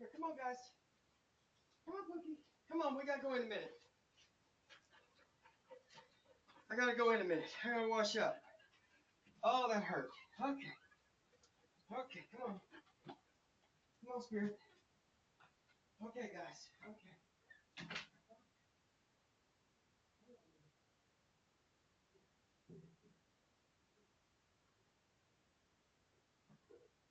Here, come on, guys. Come on, Pookie. Come on, we gotta go in a minute. I gotta go in a minute. I gotta wash up. Oh, that hurt. Okay. Okay, come on. Come on, Spirit. Okay, guys. Okay.